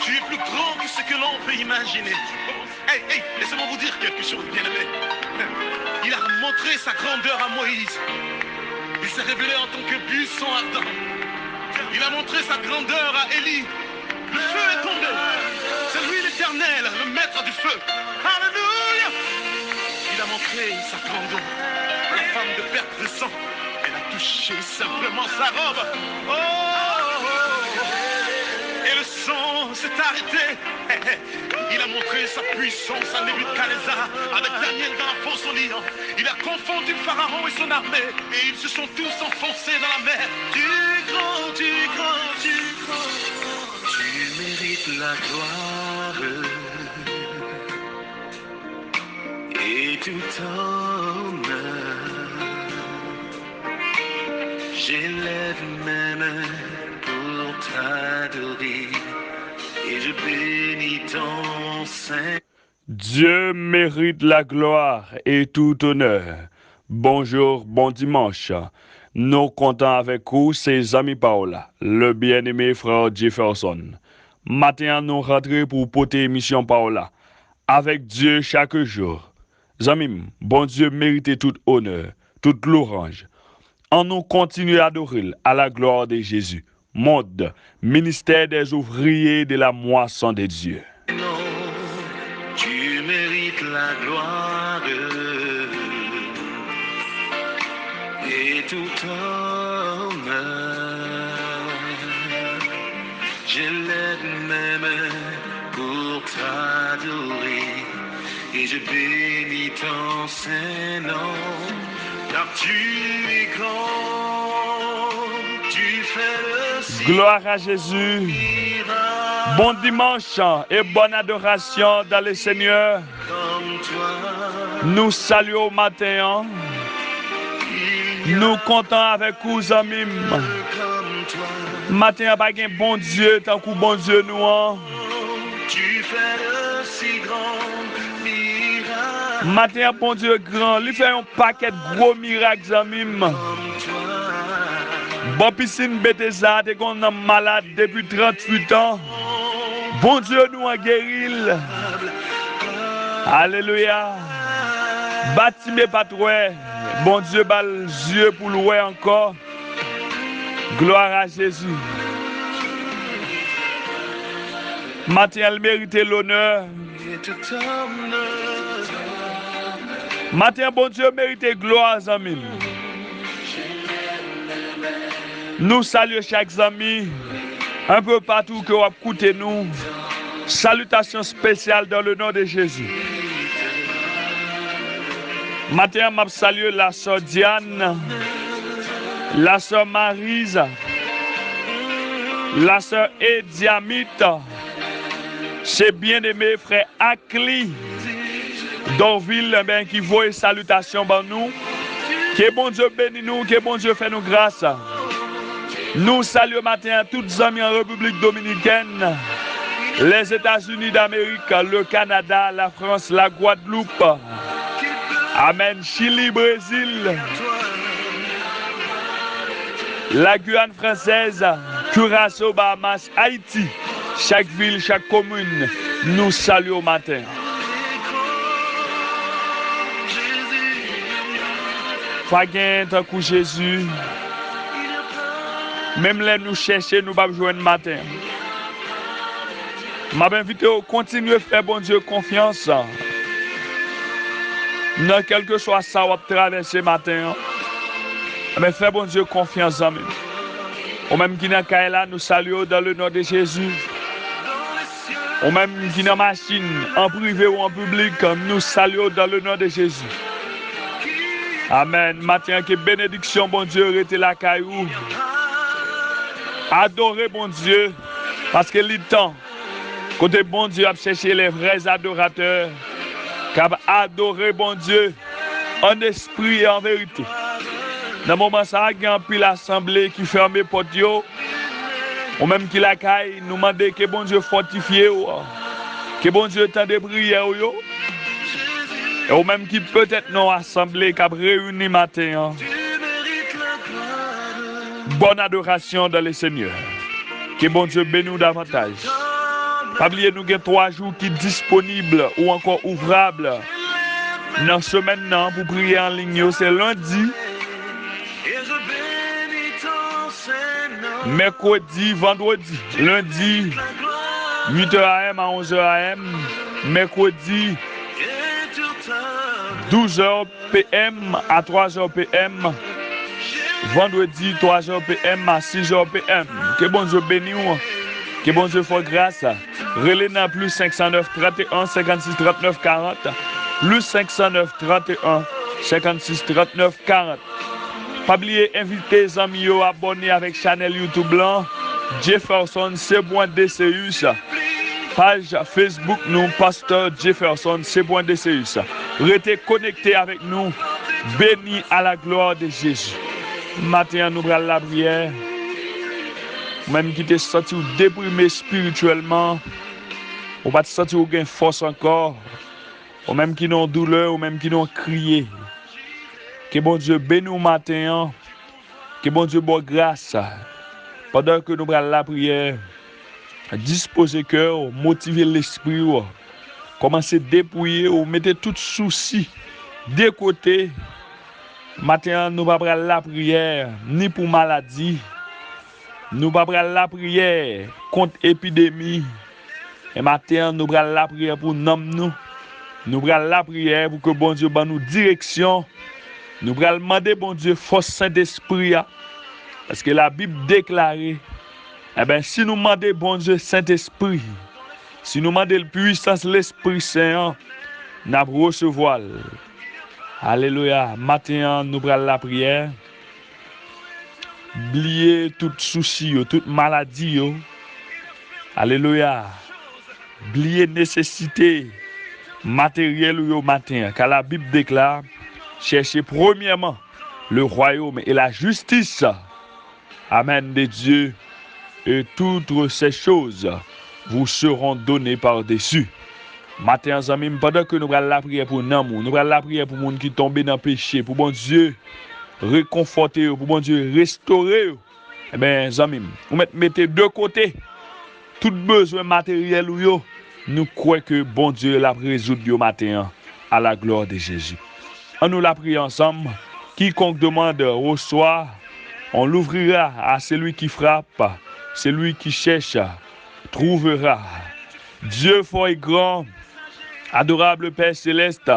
Tu es plus grand que ce que l'on peut imaginer. Hey, hey, laissez-moi vous dire quelque chose, bien-aimé. Il a montré sa grandeur à Moïse. Il s'est révélé en tant que buisson ardent. Il a montré sa grandeur à Élie. Le feu est tombé. C'est lui l'Éternel, le maître du feu. Alléluia. Il a montré sa grandeur. La femme de perte de sang, elle a touché simplement sa robe. Et le sang s'est arrêté. Il a montré sa puissance à Nebuchadnezzar avec Daniel dans la fosse au lion. Il a confondu Pharaon et son armée. Et ils se sont tous enfoncés dans la mer. Tu es grand, tu es grand, tu es grand. Tu mérites la gloire et tout honneur. J'élève mes mains pour t'adorer et je bénis ton Saint. Dieu mérite la gloire et tout honneur. Bonjour, bon dimanche. Nous comptons avec vous, ses amis Paola, le bien-aimé frère Jefferson. Matin, nous rentrons pour porter émission Paola. Avec Dieu chaque jour. Amis, bon Dieu mérite tout honneur, toute louange. En nous continue à adorer à la gloire de Jésus. Mode, ministère des ouvriers de la moisson de Dieu. Non, tu mérites la gloire et tout honneur. J'élève mes mains pour t'adorer et je bénis ton Saint-Nom. Car tu es grand, tu fais le ciel. Gloire à Jésus. Bon dimanche et bonne adoration dans le Seigneur. Nous saluons au matin. Nous comptons avec vous, amis. Matin, pas un bon Dieu, tant que bon Dieu nous. Tu fais le si grand miracle. Matin, bon Dieu grand, lui fait un paquet de gros miracles, amis. Bon piscine Bethesda, t'es qu'on est malade depuis 38 ans. Bon Dieu nous a guéri. Alléluia. Bâtiment pas trop. Bon Dieu bat les yeux pour louer encore. Gloire à Jésus. Matin, elle mérite l'honneur. Matin, bon Dieu mérite gloire, amis. Nous saluons chaque ami, un peu partout que vous écoutez nous. Salutations spéciales dans le nom de Jésus. Matin, je salue la sœur Diane, la sœur Maryse, la sœur Ediamite, c'est bien-aimé frère Akli, d'Orville, qui voit salutations pour nous. Que bon Dieu bénisse nous, que bon Dieu fait nous grâce. Nous saluons matin tous les amis en République dominicaine, les États-Unis d'Amérique, le Canada, la France, la Guadeloupe. Amen. Chili, Brésil, la Guyane française, Curaçao, Bahamas, Haïti. Chaque ville, chaque commune, nous saluons matin. Faguen, tant que Jésus. Même là, nous cherchons, nous ne pouvons pas jouer le matin. Je m'invite à continuer à faire bon Dieu confiance. Dans quel que soit ça, on va traverser matin. Mais fais bon Dieu confiance en nous. Au même qui n'a qu'à là, nous saluons dans le nom de Jésus. Au même qui n'a machine, en privé ou en public, nous saluons dans le nom de Jésus. Amen. Matin, que bénédiction, bon Dieu, rete la caillou. Adorez bon Dieu, parce que le temps, côté bon Dieu a cherché les vrais adorateurs, qui a adoré bon Dieu en esprit et en vérité. Dans le moment ça, il y a un peu l'assemblée qui ferme les portes, ou même qui la caille, nous demandons que bon Dieu fortifie, que bon Dieu tende de prière, et ou même qui peut-être non assemblée, qui a réuni matin. Bonne adoration dans le Seigneur. Que bon Dieu bénisse davantage. Pas oublier nous avons 3 jours qui sont disponibles ou encore ouvrables. Dans ce maintenant pour prier en ligne, c'est lundi, mercredi, vendredi, lundi, 8h AM à 11h AM, mercredi, 12h PM à 3h PM, vendredi, 3h PM à 6h PM. Que bon Dieu bénisse, que bon Dieu fasse grâce. Relais dans plus 509 31 56 39 40, plus 509 31 56 39 40. Pas oublier inviter les amis à abonner avec channel YouTube blanc Jefferson C.DCUS. Page Facebook nous Pasteur Jefferson C.DCUS. Restez connectés avec nous. Béni à la gloire de Jésus. Matin nous prenons la prière. Même qui te senti déprimé spirituellement, ou pas te sentir ou gain force encore, ou même qui n'ont douleur, ou même qui n'ont crié. Que bon Dieu bénisse au matin, que bon Dieu bonne grâce. Pendant que nous prenons la prière, disposer cœur, motiver l'esprit, commencer à dépouiller ou mettez tout souci de côté. Matin nous pas prendre la prière ni pour maladie. Nous pas prendre la prière contre épidémie. Et matin nous prendre la prière pour nous. Nous prendre la prière pour que bon Dieu ban nous direction. Nous prenons demander bon Dieu force Saint-Esprit parce que la Bible déclare si nous demandons bon Dieu Saint-Esprit, si nous demandons la puissance de l'Esprit Saint, nous allons recevoir. Alléluia. Matin nous prenons la prière. Oubliez tout souci, toute maladie. Alléluia. Oubliez nécessité matérielle au matin car la Bible déclare cherchez premièrement le royaume et la justice. Amen de Dieu. Et toutes ces choses vous seront données par-dessus. Matin, amis, pendant que nous allons la prière pour nous, nous allons la prière pour les gens qui tombent dans le péché, pour bon Dieu réconforter, pour bon Dieu restaurer. Eh bien, amis, vous mettez de côté tout besoin matériel. Nous croyons que bon Dieu l'a résoudre au matin à la gloire de Jésus. On nous la prie ensemble. Quiconque demande reçoit, on l'ouvrira à celui qui frappe, celui qui cherche, trouvera. Dieu fort et grand, adorable Père céleste,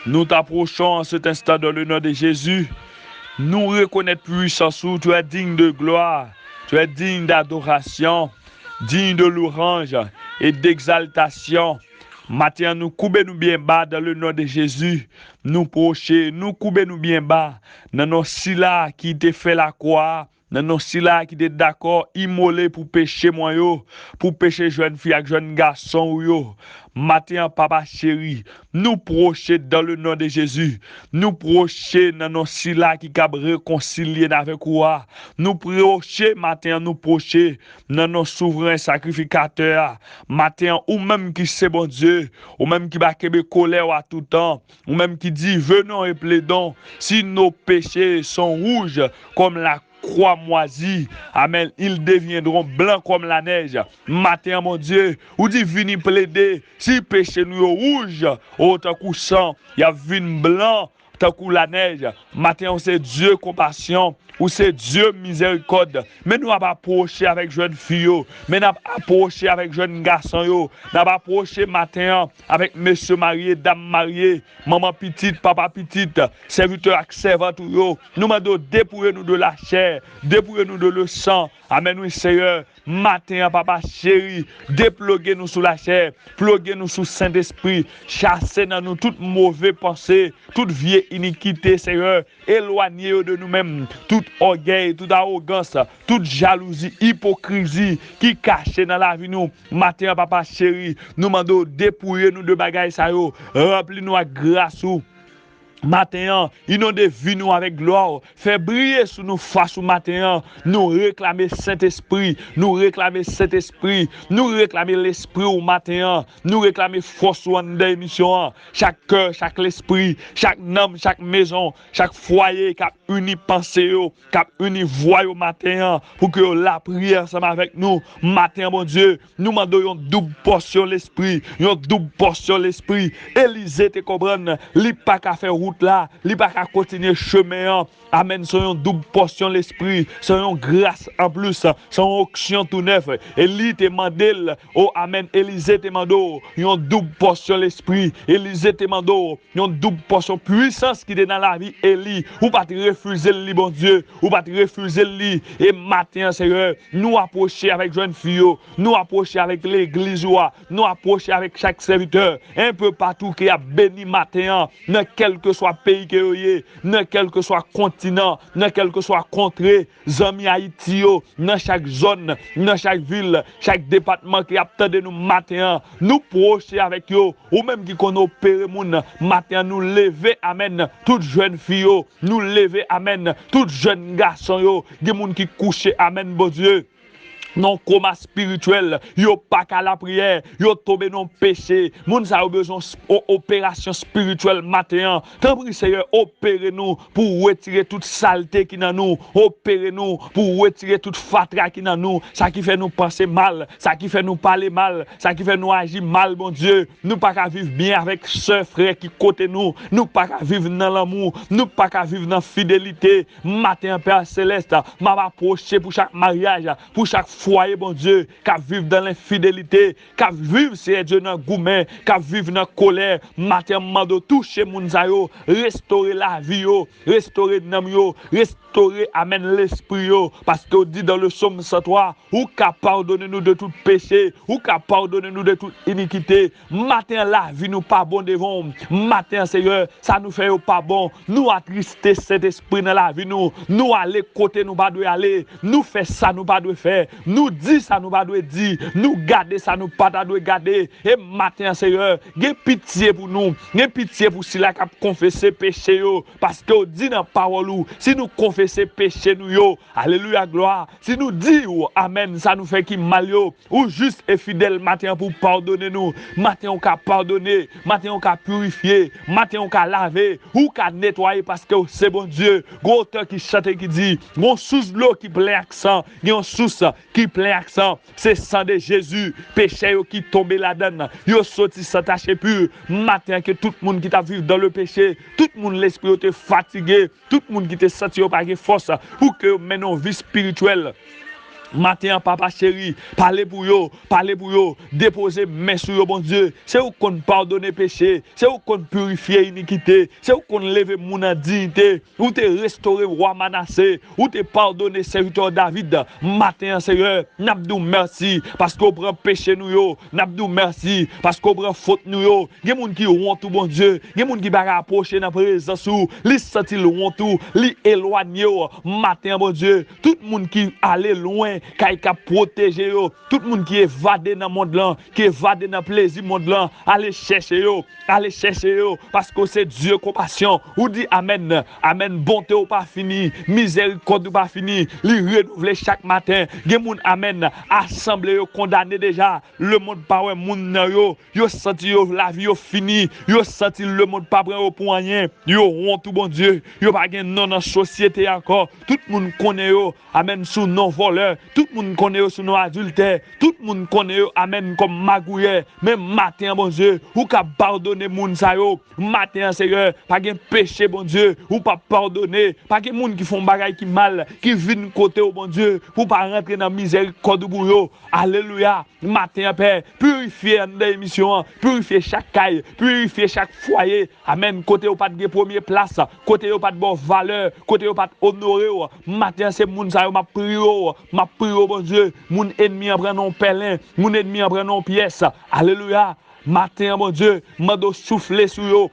nous t'approchons en cet instant dans le nom de Jésus. Nous reconnaissons puissance où tu es digne de gloire, tu es digne d'adoration, digne de louange et d'exaltation. Matin, nous coupons bien bas dans le nom de Jésus. Nous procher, nous coupons bien bas dans nos sila qui te fait la croix. Dans nos sila qui te d'accord, immolé pour pécher moi yo, pour pécher jeune fille avec jeune garçon yo. Matin, papa chéri, nous procher dans le nom de Jésus. Nous procher dans nos sila qui cap réconcilier avec quoi. Nous procher matin, nous procher dans nos souverains sacrificateurs. Matin, ou même qui c'est bon Dieu, ou même qui va kebe colère à tout temps, ou même qui dit venons et plaidons si nos péchés sont rouges comme la croix moisie, amen, ils deviendront blancs comme la neige. Matin, mon Dieu, ou dit vini plaider, si péché nous rouge, autant coup sang, il y a vin blanc, tant que la neige. Matin, c'est Dieu compassion, ou c'est Dieu miséricorde. Mais nous n'avons pas approché avec jeune fille, mais nous avons approché avec jeune garçon, nous avons approché matin avec monsieur marié, dame mariée, maman petite, papa petite, serviteur et servante. Nous demandons dépouiller-nous de la chair, dépouiller-nous de le sang. Amen, oui, Seigneur. Matin, papa chéri, déploguez-nous sous la chair, ploguez-nous sous Saint-Esprit, chassez dans nous toute mauvaise pensée, toute vieille iniquité, Seigneur, éloignez de nous-mêmes, toute orgueil, toute arrogance, toute jalousie, hypocrisie qui cachait dans la vie nous. Matin, papa chéri, nous demandons dépouiller-nous de bagailles, ça yo, remplis-nous à grâce ou. Matin, inondez vie nous avec gloire, fait briller sous nous face au matin, nous réclamer Saint-Esprit, nous réclamer Saint-Esprit, nous réclamer l'Esprit au matin, nous réclamer force ou en émission, chaque cœur, chaque l'esprit, chaque âme, chaque maison, chaque foyer qui a uni pensée, cap uni voix au matin, pour que la prière ensemble avec nous. Matin, mon Dieu, nous demandons une double portion l'esprit, une double portion l'esprit. Élisée te comprendre, li pas qu'à faire route là, li pas qu'à continuer chemin. Amen, c'est une double portion l'esprit, c'est une grâce en plus, c'est une onction tout neuf. Élie te mandel, oh amen, Élisée te mando, une double portion l'esprit. Élisée te mando, une double portion puissance qui est dans la vie Élie. Ou pas te refuser le bon Dieu, ou pas te refuser le et matin Seigneur, nous approcher avec jeunes filles, nous approcher avec l'église, nous approcher avec chaque serviteur, un peu partout qui a béni matin, dans quel que soit pays que y dans quel que soit continent, dans quel que soit contrée, zami Haïti, dans chaque zone, dans chaque ville, chaque département qui a attendu nous matin, nous procher avec eux, ou même qui qu'on opère moun, matin nous lever, amen, toutes jeunes filles, nous lever, amen, toutes jeunes garçons, des moun qui couchent, amen, bon Dieu. Non coma spirituel, yo pas qu'à la prière, yo tombé dans péché. Moun sa a besoin opération spirituelle matin. Tant pis Seigneur, opérez nous pour retirer toute saleté qui dans nous, opérez nous pour retirer toute fatra qui dans nous, ça qui fait nous penser mal, ça qui fait nous parler mal, ça qui fait nous agir mal, mon Dieu. Nous pas qu'à vivre bien avec ce frère qui côté nous, nous pas qu'à vivre dans l'amour, nous pas qu'à vivre dans fidélité. Matin Père céleste, m'a approché pour chaque mariage, pour chaque foyer, bon Dieu, qui vivent dans l'infidélité, qui vivent, c'est Dieu, dans le goumen, qui vivent dans la colère, matin, mando, toucher Mounzayo, restaurer la vie, restaurer l'âme, restaurer, amen, l'esprit, parce que dit dans le psaume 103, ou qu'a pardonné nous de tout péché, ou qu'a pardonné nous de toute iniquité, matin, la vie nous pas bon devant, matin, Seigneur, ça nous fait pas bon, nous attrister cet esprit dans la vie, nous aller côté, nous pas doit aller, nous faire ça, nous pas doit faire, nous dit ça nous pas doit dire, nous garder ça nous pas doit garder. Et matin Seigneur, gè pitié pour nous, gè pitié pour ceux qui confesser péché yo, parce que dit dans parole ou, si nous confesser péché nous yo, alléluia gloire, si nous dit amen, ça nous fait qui mal yo, ou juste et fidèle matin pour pardonner nous, matin on ka pardonner, matin on ka purifier, matin on ka laver, ou ka nettoyer parce que c'est bon Dieu. Gros auteur qui chante qui dit, mon sous l'eau qui plein accent, yon sous qui plein accent, c'est sang de Jésus, péché qui tombe là-dedans, yo sorti sans tache pur, matin que tout le monde qui t'a vécu dans le péché, tout le monde l'esprit était fatigué, tout le monde qui t'a senti pas de force, pour que maintenant vie spirituelle. Matin, papa chéri, parlez pour yo, déposez main sur yo, bon Dieu. C'est où qu'on pardonne péché, c'est où qu'on purifie iniquité, c'est où qu'on lève mon dignité, où te restaurer roi Manassé, où te pardonner serviteur David. Matin, Seigneur, n'abdou merci, parce qu'on prend péché nous yo, n'abdou merci, parce qu'on prend faute nous yo. Gen moun qui honte bon Dieu, gen moun qui ba approcher dans présence ou, li senti le honte ou, li éloigné matin, bon Dieu, tout le monde qui allait loin, qui a protégé yo, tout le monde qui est évadé dans le monde là, qui est évadé dans le plaisir monde là, allez chercher yo, parce que c'est Dieu compassion, ou dit amen, amen, bonté ou pas fini, miséricorde ou pas fini, li renouveler chaque matin, gen moun amen, assemblé yo, condamné déjà, le monde pas ouais moun nan yo senti yo la vie yo fini, yo senti le monde pas prêt pour rien, yo honte tout bon Dieu, yo pas gen non dans société encore, tout le monde connaît yo, amen, sous non voleur, tout le monde connaît yo sous non adultère, tout le monde connaît yo, amen, comme magouillé, même matin bon Dieu, ou ka pardonner moun sa yo, matin Seigneur, pas gen péché bon Dieu, ou pas pardonner, pas gen moun qui font bagay qui mal, qui viennent côté au bon Dieu, pour pas rentrer dans miséricorde pour yo, alléluia, matin Père, purifier dans l'émission, purifier chaque caille, purifier chaque foyer, amen, côté ou pas de première place, côté ou pas de bonne valeur, côté ou pas de honorer, matin c'est moun sa yo, ma prière, bon Dieu, mon ennemi en prend non pelin, mon ennemi en prend non pièce, alléluia. Matin, mon Dieu, m'a souffler sur yo,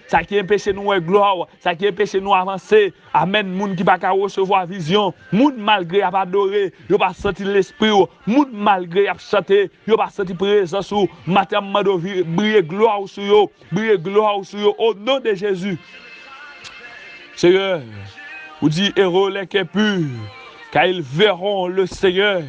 ça qui empêche nous de gloire, ça qui empêche nous avancer. Amen, moun qui pas recevoir vision, moun malgré a pas adorer, yo pas sentir l'esprit, moun malgré a chanter, yo pas sentir présence ou matin m'a briller gloire sur yo, au nom de Jésus. Seigneur, vous dit héros les qui est pur, car ils verront le Seigneur.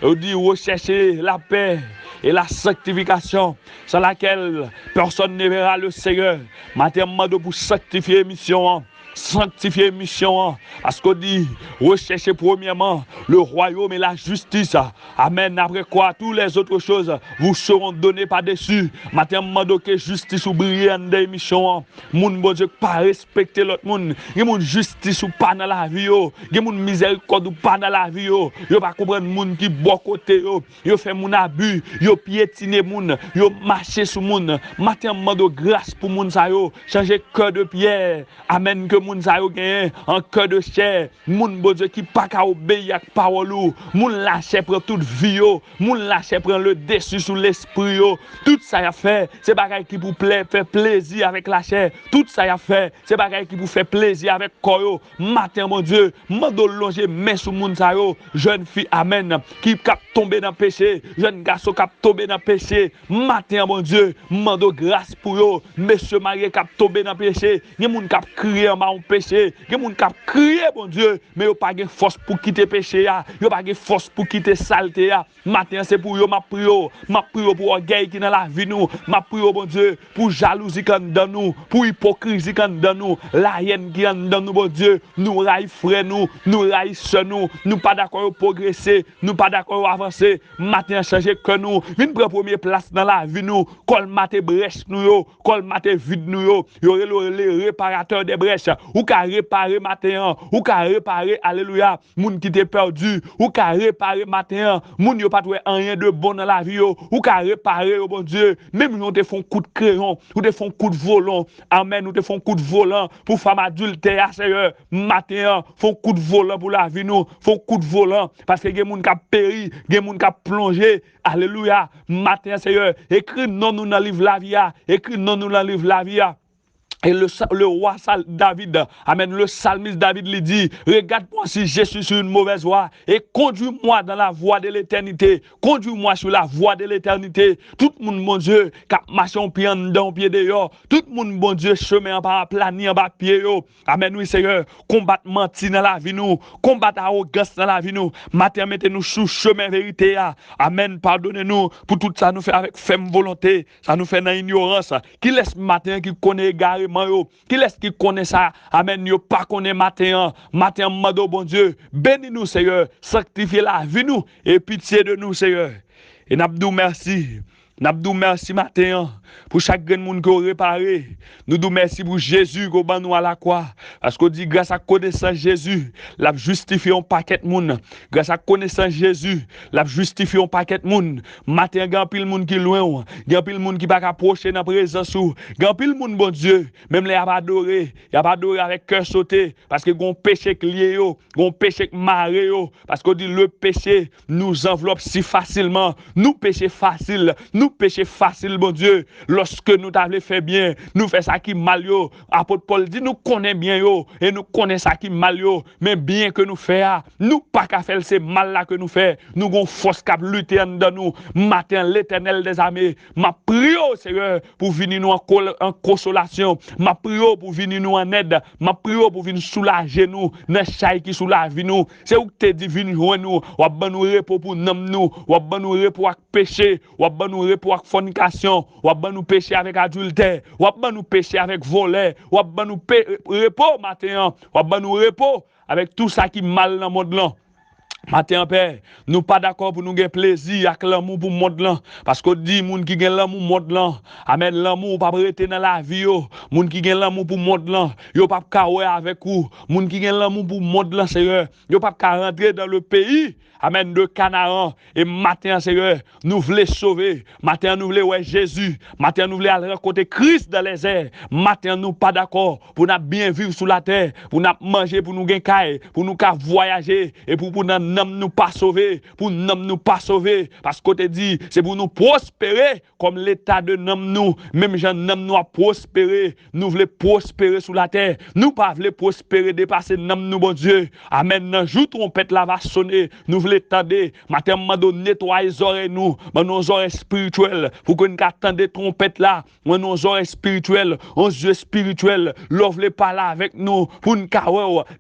Vous dit rechercher la paix et la sanctification, sans laquelle personne ne verra le Seigneur. Matin, pour sanctifier mission, sanctifier mission, parce qu'on dit, recherchez premièrement le royaume et la justice. Amen. Après quoi, toutes les autres choses vous seront données par-dessus. Matin, demande que justice ou briller dans l'émission. Moun bon Dieu, pas respecter l'autre monde. Il y a moun justice ou pas dans la vie. Il y a moun miséricorde ou pas dans la vie. Yo pas comprendre moun qui bon côté. Yo fait moun abus. Yo piétiner moun. Yo marcher sur moun. Matin, demande grâce pour moun sa yo. Changer cœur de pierre. Amen. Que moun sa yo gagne un cœur de chair. Moun bon Dieu qui pas qu'à obéir à parole. Moun lâche prend toute vie. Moun lâche prend le dessus sur l'esprit. Tout ça y a fait. C'est bagaille qui pour faire plaisir avec la chair. Tout ça y a fait. C'est bagaille qui pour faire plaisir avec corps. Matin, mon Dieu, mando longer main sur moun sa yo. Jeune fille, amen, qui cap tomber dans péché. Jeune garçon cap tomber dans péché. Matin, mon Dieu, mando grâce pour yo. Monsieur marié cap tomber dans péché. Gen moun cap crier en bas péché. Gen moun cap crier, mon Dieu, mais yo pas gen force pour quitter péché ya. Yo pas gen force pour quitter saleté ya. Matin, c'est pour yo ma priyo. Ma priyo pour orgueil qui dans la vie nous. Ma priyo, mon Dieu, pour jalousie qui dans nous, pour hypocrisie qui dans nous, la haine qui dans nous, mon Dieu, nous raille frère nous raille sœur nous pas d'accord progresser, nous pas d'accord avancer. Matin changer que nous, vinn prend première place dans la vie nous, colmater brèche nous yo, colmater vide nous yo le réparateur des brèches, ou ka réparer matin, ou ka réparer alléluia, moun qui t'est perdu, ou ka réparer matin, moun yo pas trouvé rien de bon dans la vie yo, ou ka réparer oh bon Dieu, même nous te font coup de crayon, ou te font coup de volant, amen, ou te font coup de volant pour femme adultère, Seigneur, matin, font coup de volant pour la vie nous, font coup de volant parce que gen moun ka péri, gen moun ka plongé, alléluia, matin Seigneur, écrit non nous dans livre la vie, écrit non nous dans livre la vie. Et le roi David, amen, le psalmiste David lui dit, regarde-moi si je suis sur une mauvaise voie et conduis-moi dans la voie de l'éternité. Conduis-moi sur la voie de l'éternité. Tout le monde, mon Dieu, cap marche en pied en dedans, pied dehors. Tout le monde, mon Dieu, chemin en bas, plani en bas, pied yo. Amen, oui, Seigneur. Combattre menti dans la vie nous. Combattre arrogance dans la vie nous. Matin, mettez-nous sous chemin vérité. Amen, pardonnez-nous pour tout ça nous fait avec ferme volonté. Ça nous fait dans ignorance. Qui laisse matin qui connaît égaré qui laisse qui connaît ça, amen, yo pas connaît matin, mado bon Dieu, bénis-nous Seigneur, sanctifie la vie nous et pitié de nous Seigneur. Et n'abdou merci matin pour chaque grand monde qui a réparé. Nous nous merci pour Jésus qui a nous à la croix. Parce qu'on dit grâce à connaissance Jésus, l'a justifié un paquet de monde. Grâce à connaissance Jésus, l'a justifié un paquet de monde. Matin, il y a pile monde qui loin, il y a pile monde qui pas approcher dans présence ou, il y a pile monde bon Dieu, même les a pas adoré, il a pas adoré avec cœur sauté parce que gon péché qui lié yo, gon péché qui maré yo, parce qu'on dit le péché nous enveloppe si facilement, nous péché facile, bon Dieu. Lorsque nous t'avons fait bien, nous fait ça qui mal yo. Apôtre Paul dit nous connaît bien yo et nous connaît ça qui mal yo, mais bien que nous fait nous pas qu'à faire ces mal là que nous fait. Nous gon force cap lutter dans nous. Matin l'Éternel des armées, ma prière Seigneur pour venir nous en consolation, ma prière pour venir nous en aide, ma prière pour venir soulager nous dans chaque qui soulage nous. C'est où te divine nous, ou ban nous repos pour nous, ou ban nous repos avec péché, ou ban nous repos avec fornication, ou ban nous péché avec adultère, ou ban nous péché avec volet, ou ban nous repos matin, ou ban nous repos avec tout ça qui mal dans le monde là. Matin père, nous pas d'accord pour nous gagner plaisir avec l'amour pour monde là parce que dit moun qui gagne l'amour monde là, amen, l'amour pas rester dans la vie yo. Moun qui gagne l'amour pour monde là, yo pas kawé avec ou. Moun qui gagne l'amour pour monde là Seigneur, yo pas rentrer dans le pays, amen, de Canaan. Et matin Seigneur, nous voulons sauver. Matin nous voulons ouais Jésus. Matin nous voulons aller rencontrer Christ dans les airs. Matin nous pas d'accord pour nous bien vivre sur la terre, pour nous manger, pour nous gagner caille, pour nous voyager et pour nous pas sauver, pour nous pas sauver, parce qu'on te dit, c'est pour nous prospérer comme l'état de nous, même gens nous a prospéré, nous voulons prospérer sur la terre, nous pas voulons prospérer, dépasser nous, bon Dieu, amen, joue trompette là va sonner, nous voulons tendre, matin, nous nettoyer les oreilles, nos oreilles spirituelles, pour que nous attendons trompette là, nos oreilles spirituelles, nos yeux spirituels, l'ouvre pas là avec nous, pour nous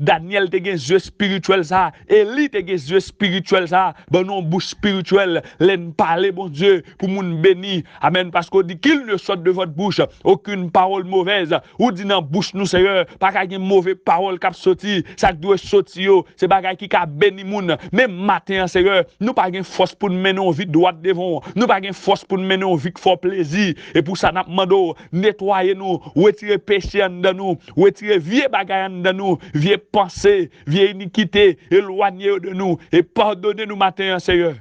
Daniel te gen yeux spirituels ça, Élie te gen besoin spirituel ça, ben non bouche spirituelle, laisse parler bon Dieu pour moun béni. Amen parce qu'on dit qu'il ne sorte de votre bouche aucune parole mauvaise. Ou dit dans bouche nous Seigneur, pas qu'une mauvaise parole qui sorti, ça doit sortir c'est bagay qui ka béni moun. Même matin Seigneur, nous pas gain force pour mener une vie droite devant. Nous pas gain force pour mener une vie qui fait plaisir et pour ça n'a demandé nettoyer nous, retirer péché en nous, retirer vieux bagay en nous, vieux pensée, vieille iniquité, éloigner de nous et pardonner nous matin, Seigneur.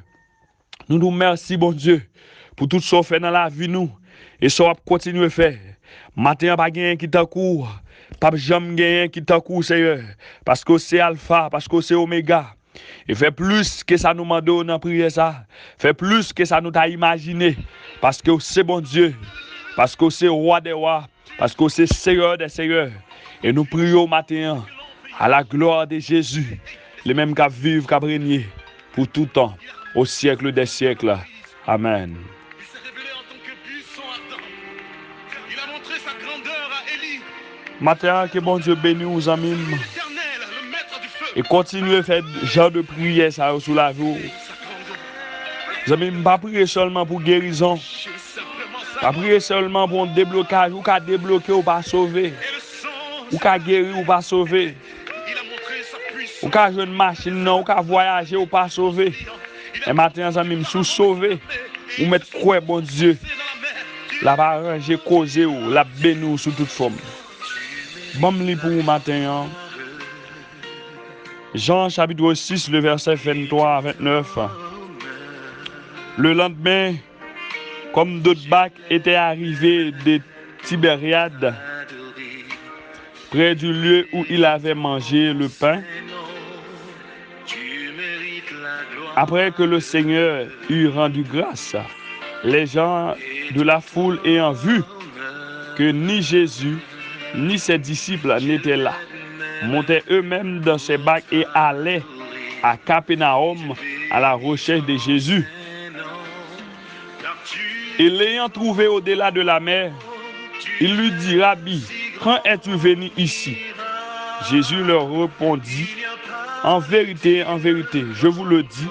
Nous nous remercions, bon Dieu, pour tout ce qu'on fait dans la vie nous et ce qu'on continue à faire. Matin, pas gagner qui t'a court, pas jamais gagner qui t'a court, Seigneur, parce que c'est alpha, parce que c'est oméga. Et fait plus que ça nous demande dans la prière ça, fait plus que ça nous t'a imaginé, parce que c'est bon Dieu, parce que c'est roi des rois, parce que c'est Seigneur des seigneurs. Et nous prions matin à la gloire de Jésus, les mêmes qui vivent, qui régner pour tout temps, au siècle des siècles. Amen. Il s'est révélé en tant que buisson ardent. Il a montré sa grandeur à Élie. Matin, que bon Dieu bénisse aux amis. L'Éternel, le maître du feu. Et continuez à faire genre de prière ça sous la vie. Sa Les grandeur. amis, pas prier seulement pour guérison. Simplement ça. Pas prier seulement pour un déblocage. Ou qu'à débloquer ou pas sauver. Et le sang. Ou qu'à guérir ou pas sauver. Il a montré sa puissance. Ou qu'à jouer une machine, non, ou qu'à voyager ou pas sauver. Et maintenant, les amis, sous sauver. Ou mettre quoi, bon Dieu. La va arranger, causer ou la bénir sous toute forme. Bon, li pour vous matin. Jean chapitre 6, le verset 23 à 29. Le lendemain, comme d'autres bacs étaient arrivés de Tibériade, près du lieu où il avait mangé le pain, après que le Seigneur eut rendu grâce, les gens de la foule ayant vu que ni Jésus ni ses disciples n'étaient là, montaient eux-mêmes dans ces bacs et allaient à Capernaum à la recherche de Jésus. Et l'ayant trouvé au-delà de la mer, il lui dit, Rabbi, quand es-tu venu ici? Jésus leur répondit, en vérité, je vous le dis,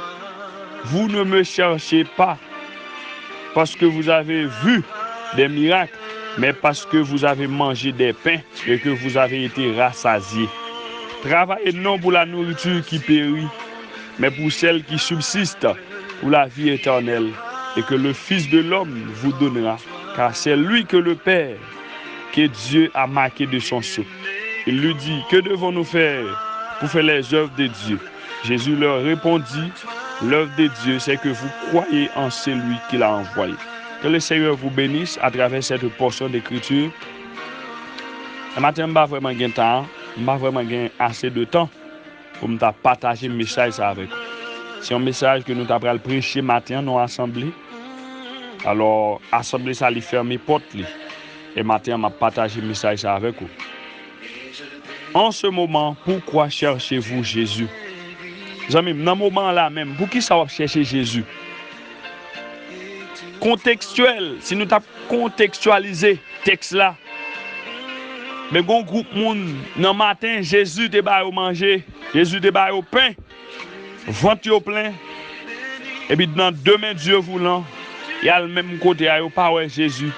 vous ne me cherchez pas parce que vous avez vu des miracles, mais parce que vous avez mangé des pains et que vous avez été rassasiés. Travaillez non pour la nourriture qui périt, mais pour celle qui subsiste, pour la vie éternelle, et que le Fils de l'homme vous donnera, car c'est lui que le Père, que Dieu a marqué de son sceau. Il lui dit, que devons-nous faire pour faire les œuvres de Dieu? Jésus leur répondit, l'œuvre de Dieu, c'est que vous croyez en celui qu'il a envoyé. Que le Seigneur vous bénisse à travers cette portion d'écriture. Ce matin, je n'ai pas vraiment de temps, je n'ai pas vraiment assez de temps pour me partager le message avec vous. C'est un message que nous avons prêché matin dans l'assemblée. Alors, l'assemblée, ça lui ferme les portes. Et matin, je vais partager le message avec vous. En ce moment, pourquoi cherchez-vous Jésus? Amis, dans ce moment-là même, pour qui ça va chercher Jésus? Contextuel, si nous avons contextualisé le texte là, mais bon groupe monde dans le matin, Jésus te ba au manger, Jésus te ba au pain, ventre au plein, et puis dans demain Dieu voulant, il y a le même côté, il n'y a pas Jésus,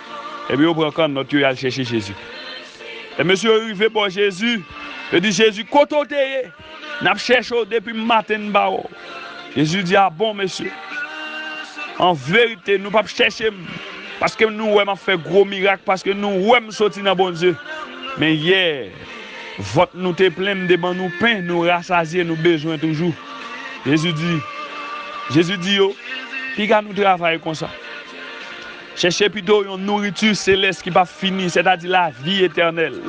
et puis on prend quand notre il chercher Jésus. Et monsieur est arrivé pour Jésus, il dit Jésus, côté n'a cherché depuis le matin. Jésus dit, ah bon monsieur, en vérité, nous ne pouvons pas chercher parce que nous avons fait gros miracle, parce que nous avons sorti dans bon Dieu. Mais hier, votre nous te plein de nous pain, nous rassasier, nous besoin toujours. Jésus dit, yo, puis quand nous travaillons comme ça, cherchez plutôt une nourriture céleste qui va finir, c'est-à-dire la vie éternelle.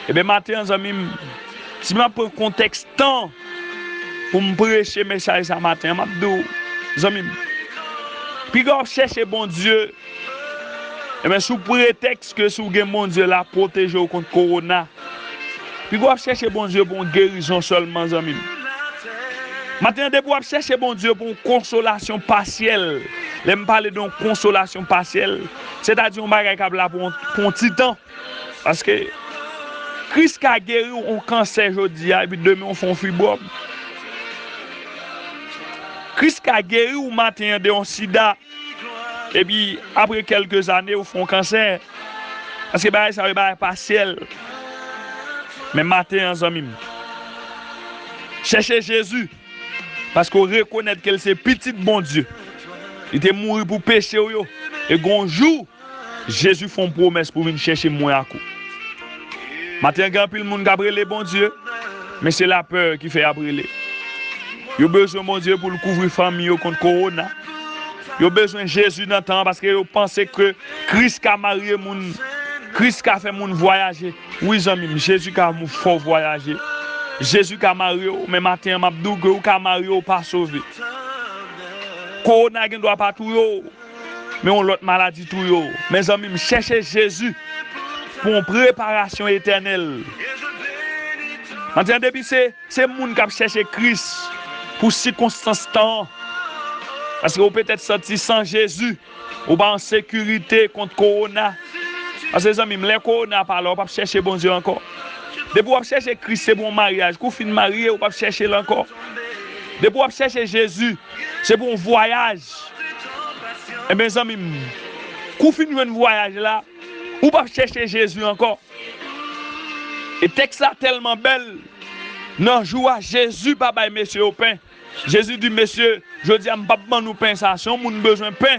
Et bien, maintenant, amis, si je prends le contexte temps pour me prêcher mes message ce matin, je vais puis quand chercher bon Dieu, et bien sous prétexte que sous bon Dieu la protéger contre corona, puis quand chercher bon Dieu pour une guérison seulement, amis. Maintenant, de pouvoir chercher bon Dieu pour une consolation partielle. Je me parle d'une consolation partielle, c'est-à-dire un bagage pour un petit temps, parce que Christ a guéri un cancer aujourd'hui, et puis demain on fait un fibrome. Christ a guéri ou matin de un sida. Et puis, après quelques années, ils font cancer. Parce que ça va pas partiel. Mais matin, en amis, cherchez Jésus. Parce qu'on reconnaît qu'elle c'est petit bon Dieu. Il était mort pour pécher. Et un jour, Jésus fait une promesse pour venir chercher moi à coup. Matin, il y a plus de monde qui a brûlé bon Dieu. Mais c'est la peur qui fait brûler. Il y a besoin de mon Dieu pour le couvrir famille contre Corona. Il y a besoin de Jésus dans le temps parce que vous pensez que Christ a marié moun, Christ a fait moun voyager. Oui, amis, Jésus a fait voyager. Jésus a marié, mais matin, m'a dit que a marié pas sauvé. Corona ne doit pas tout, mais on l'autre maladie tout. Mes amis, cherchez Jésus pour une préparation éternelle. Maintenant, depuis c'est moun qui cherche Christ pour circonstances temps. Parce que vous peut-être sorti sans Jésus, ou pas en sécurité contre Corona. Parce que les amis, les Corona par là, on ne peut pas chercher bon Dieu encore. Depuis vous chercher Christ, c'est bon mariage. Quand vous finissez marié, on ne peut pas chercher là encore. Depuis vous chercher Jésus, c'est bon voyage. Et mes amis, quand vous finissez un voyage là, on ne peut pas chercher Jésus encore. Et texte là tellement belle. Non, joie Jésus, papa et monsieur au pain. Jésus dit, monsieur, je dis à mon papa, nous pain ça. Si on a besoin de pain,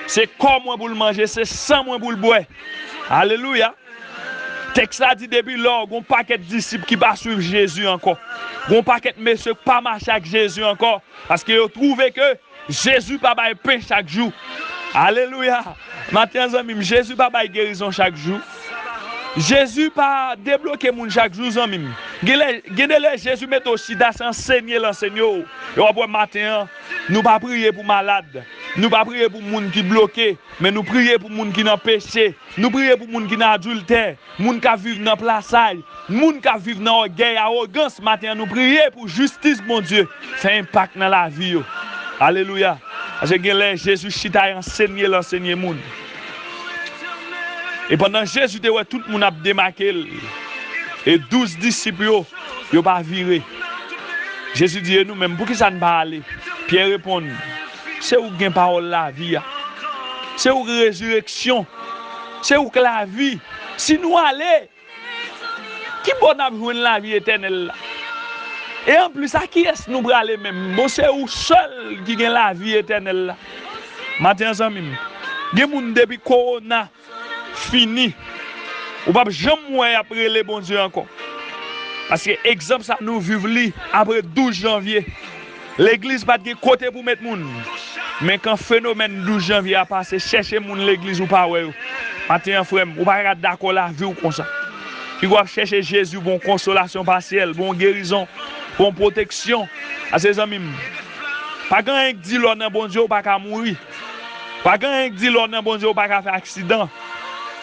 c'est comme moi pour le manger, c'est sans moi pour le boire. Alléluia. Texte là dit depuis lors, il y a un paquet de disciples qui va suivre Jésus encore. Il y a un paquet de messieurs qui ne pas marcher avec Jésus encore. Parce qu'ils ont trouvé que Jésus pas bail pain chaque jour. Alléluia. Maintenant, amis, Jésus pas bail guérison chaque jour. Jésus pas débloquer moun chaque jour amis. Jésus met aussi d'enseigner l'enseignant. Et après matin, nous pas prier pour malades, nous pas prier pour moun qui bloqué, mais nous prier pour moun qui dans péché, nous prier pour moun qui dans adultère, moun qui vivent dans plaçage, moun qui vivent dans orgueil, arrogance. Matin nous prier pour justice mon Dieu, fait impact dans la vie. Alléluia. Parce que Jésus chita enseigner l'enseigner moun. Et pendant Jésus, tout le monde a démarqué. Et 12 disciples, ils n'ont pas viré. Jésus dit, nous-mêmes, pour qui ça ne va aller? Pierre répond, c'est où gain parole la vie. C'est où résurrection. C'est où que la vie. Si nous allons, qui bon a besoin de la vie éternelle là? Et en plus, à qui est-ce que nous allons aller même? Bon, c'est où seul qui gagne la vie éternelle là? Maintenant, amis, il y a des gens depuis Corona. Fini. Ou pas jamais après les bons Dieu encore. Parce que exemple ça nous vivons après 12 janvier. L'église pas de côté pour mettre moun. Mais quand phénomène 12 janvier a passé, chercher moun l'église ou pas ouais. Matin frère, ou pas d'accord la vie ou comme ça. Il doit chercher Jésus bon consolation partielle, bon guérison, bon protection à ses amis. Pas grand qui dit l'on bon Dieu pas qu'à mourir. Pas grand qui dit l'on bon Dieu pas qu'à faire accident.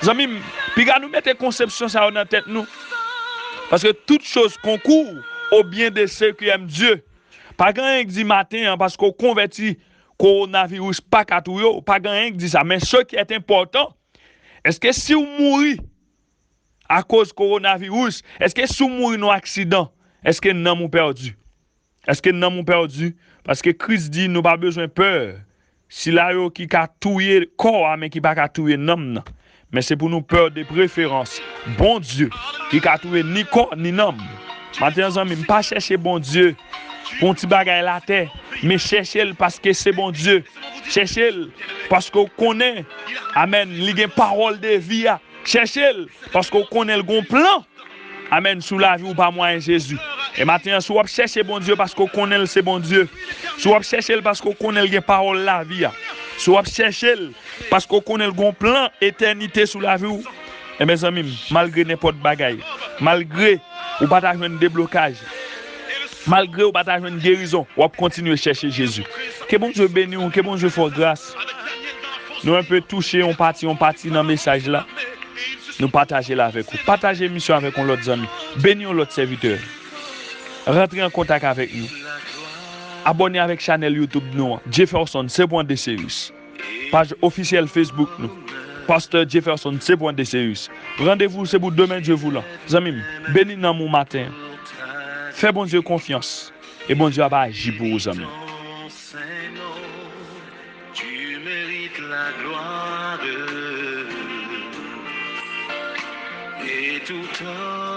Amis, puis nous mettons conception ça dans la tête nous. Parce que toute chose concourt au bien de ceux qui aiment Dieu. Pas grand qui dit matin parce qu'on convertit coronavirus pas qu'à tout, pas grand qui dit ça, mais ce qui est important, est-ce que si vous mourrez à cause coronavirus, est-ce que si vous mourrez dans un accident, est-ce que nous avons perdu? Est-ce que nous avons perdu? Parce que Christ dit nous pas besoin de peur. Si là qui a tué le corps mais qui pas qu'à tuer l'homme. Mais c'est pour nous peur de préférence. Bon Dieu, qui a trouvé ni corps ni homme. Maintenant, je ne pas chercher bon Dieu pour un petit bagage la terre, mais chercher parce que c'est bon Dieu. Chercher parce qu'on connaît, amen, les paroles de vie. Chercher parce qu'on connaît le bon plan, amen, sous la vie ou pas moi Jésus. Et maintenant, si vous cherchez bon Dieu parce qu'on connaît c'est bon Dieu. Si vous cherchez parce qu'on connaît les paroles de la vie. Si vous cherchez parce qu'on connaît le bon plan éternité sous la vie. Et mes amis, malgré n'importe bagaille, malgré ou pas un déblocage, malgré ou pas une guérison, on va continuer à chercher Jésus. Que bon Dieu bénisse, que bon Dieu fasse grâce. Nous un peu toucher, on partit dans le message là. Nous partager là avec vous. Partagez mission avec l'autre ami. Bénissons l'autre serviteur. Rentrez en contact avec nous. Abonnez avec la chaîne YouTube nous. Jefferson, c'est point de service. Page officielle Facebook nous. Pasteur Jefferson, c'est point de service. Rendez-vous, c'est pour demain, Dieu voulant. Amis, bénis dans mon matin. Fais bon Dieu confiance. Et bon Dieu va agir pour vous, amis. tout temps.